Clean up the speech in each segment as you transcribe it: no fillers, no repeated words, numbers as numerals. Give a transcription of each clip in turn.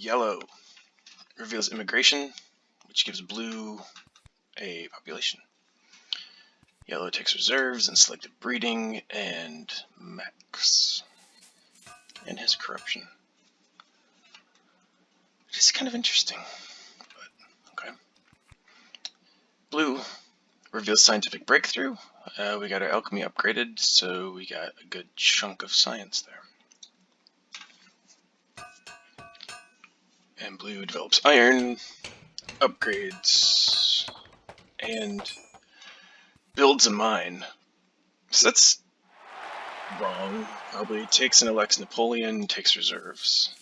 Yellow reveals immigration, which gives blue a population. Yellow takes reserves and selective breeding and max. And has corruption. Which is kind of interesting, but okay. Blue reveals scientific breakthrough. We got our alchemy upgraded, so we got a good chunk of science there. And blue develops iron, upgrades, and builds a mine. So that's wrong. Probably takes and elects Napoleon, takes reserves.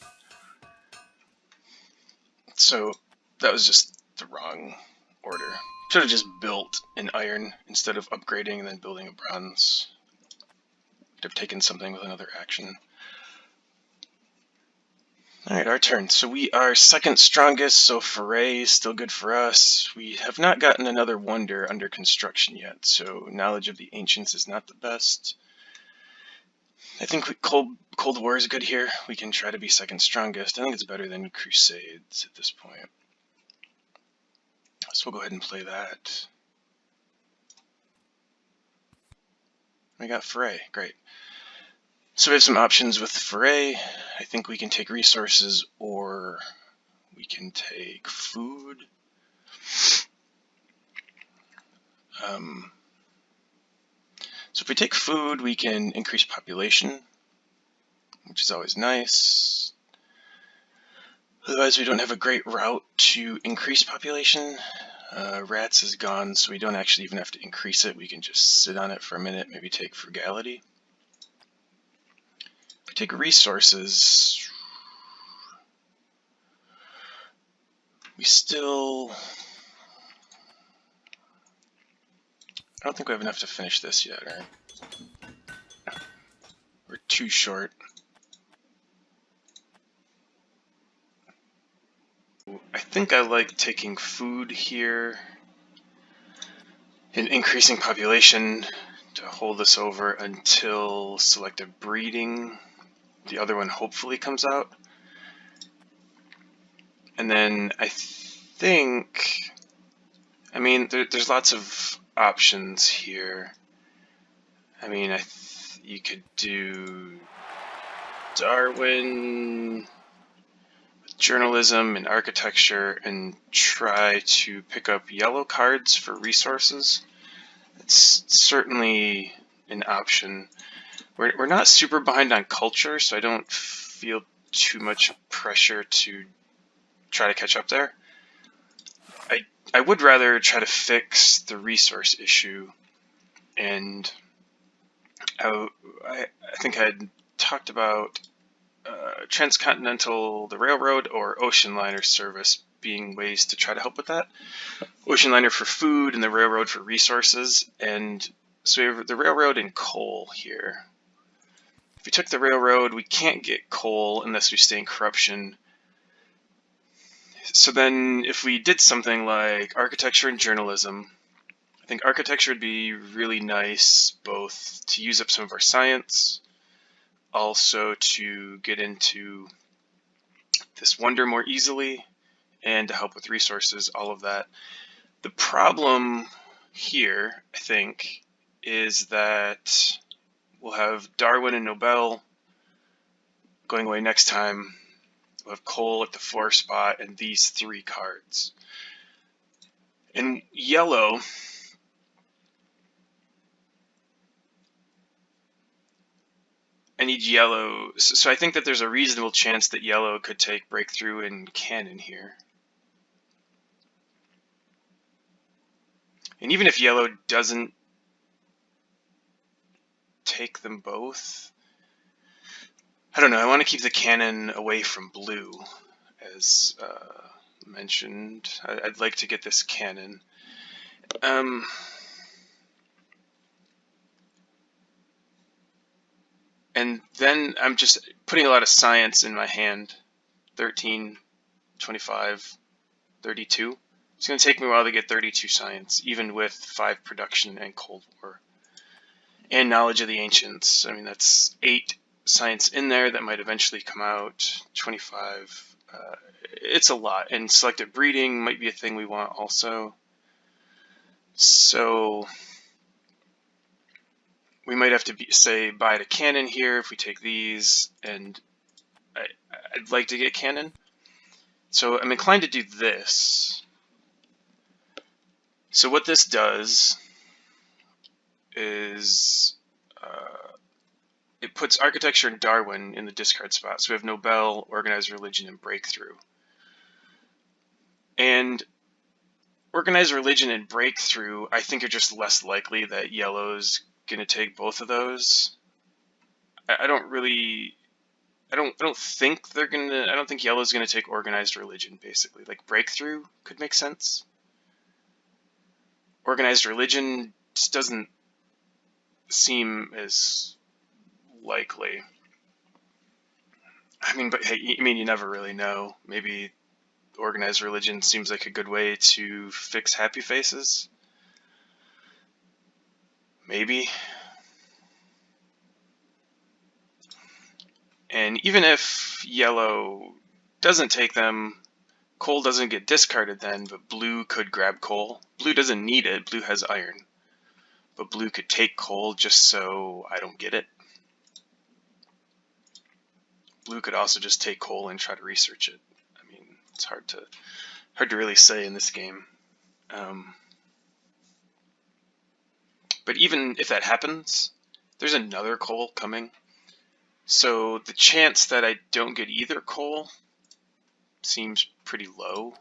So that was just the wrong order. Should have just built an iron instead of upgrading and then building a bronze. Could have taken something with another action. Alright, our turn. So we are second strongest, so Foray is still good for us. We have not gotten another wonder under construction yet, so knowledge of the ancients is not the best. I think Cold War is good here. We can try to be second strongest. I think it's better than Crusades at this point. So we'll go ahead and play that. We got Foray, great. So we have some options with Foray. I think we can take resources or we can take food. So if we take food, we can increase population, which is always nice. Otherwise, we don't have a great route to increase population. Rats is gone, so we don't actually even have to increase it. We can just sit on it for a minute, maybe take frugality. If we take resources, we still... I don't think we have enough to finish this yet, right? We're too short. I think I like taking food here and increasing population to hold us over until selective breeding. The other one hopefully comes out. And then I think, I mean, there's lots of options here. I mean, you could do Darwin, journalism and architecture, and try to pick up yellow cards for resources. It's certainly an option. We're not super behind on culture, so I don't feel too much pressure to try to catch up there. I would rather try to fix the resource issue, and I think I'd talked about transcontinental, the railroad, or ocean liner service being ways to try to help with that. Ocean liner for food and the railroad for resources. And so we have the railroad and coal here. If we took the railroad, we can't get coal unless we stay in corruption. So then if we did something like architecture and journalism, I think architecture would be really nice, both to use up some of our science, also to get into this wonder more easily, and to help with resources, all of that. The problem here, I think, is that we'll have Darwin and Nobel going away next time. We'll have coal at the 4 spot and these 3 cards. In yellow, I need yellow. So I think that there's a reasonable chance that yellow could take breakthrough and cannon here. And even if yellow doesn't take them both, I don't know, I want to keep the cannon away from blue, as mentioned. I'd like to get this cannon. And then I'm just putting a lot of science in my hand. 13, 25, 32. It's going to take me a while to get 32 science, even with 5 production and Cold War. And knowledge of the ancients. I mean, that's 8 science in there that might eventually come out. 25, It's a lot, and selective breeding might be a thing we want also. So we might have to say bye to cannon here if we take these, and I'd like to get cannon. So I'm inclined to do this. So what this does is it puts architecture and Darwin in the discard spot. So we have Nobel, organized religion, and breakthrough. And organized religion and breakthrough, I think, are just less likely that yellow's going to take both of those. I don't think they're gonna. I don't think yellow's gonna take organized religion. Basically, like breakthrough could make sense. Organized religion just doesn't seem as likely. I mean, but hey, you never really know. Maybe organized religion seems like a good way to fix happy faces. Maybe. And even if yellow doesn't take them, coal doesn't get discarded then, but blue could grab coal. Blue doesn't need it, blue has iron. But blue could take coal just so I don't get it. Blue could also just take coal and try to research it. I mean, it's hard to really say in this game. But even if that happens, there's another coal coming. So the chance that I don't get either coal seems pretty low.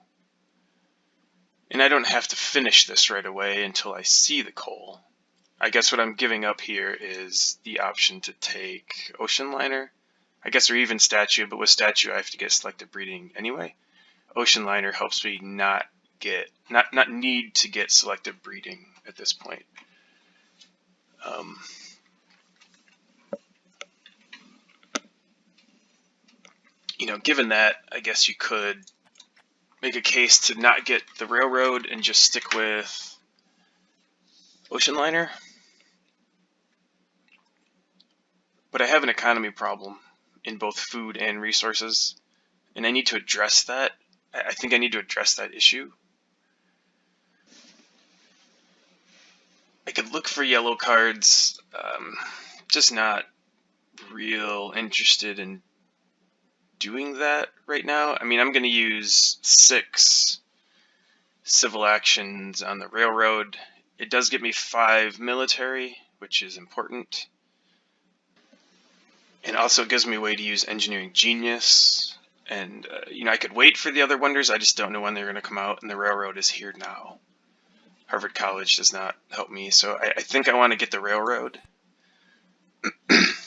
And I don't have to finish this right away until I see the coal. I guess what I'm giving up here is the option to take Ocean Liner. I guess, or even Statue, but with Statue I have to get selective breeding anyway. Ocean Liner helps me not need to get selective breeding at this point. Given that, I guess you could make a case to not get the railroad and just stick with Ocean Liner. But I have an economy problem in both food and resources, and I need to address that. I think I need to address that issue. I could look for yellow cards, just not real interested in doing that right now. I mean, I'm going to use 6 civil actions on the railroad. It does get me 5 military, which is important. And also gives me a way to use engineering genius. And, I could wait for the other wonders. I just don't know when they're going to come out, and the railroad is here now. Harvard College does not help me, so I think I want to get the railroad.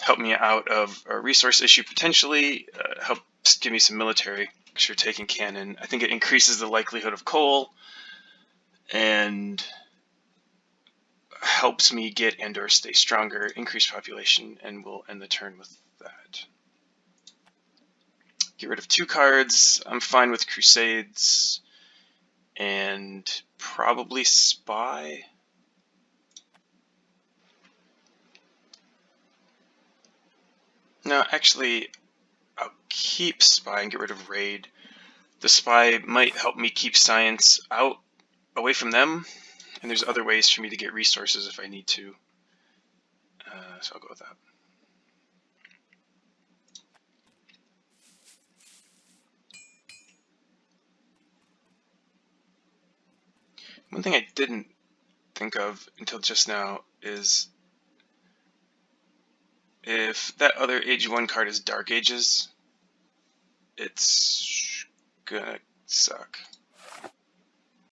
Help me out of a resource issue potentially, help give me some military. Sure, taking cannon. I think it increases the likelihood of coal and helps me get and or stay stronger, increase population, and we'll end the turn with that. Get rid of 2 cards. I'm fine with Crusades and probably Spy. No, actually, I'll keep Spy and get rid of Raid. The Spy might help me keep science away from them, and there's other ways for me to get resources if I need to. So I'll go with that. One thing I didn't think of until just now is if that other Age 1 card is Dark Ages, it's gonna suck.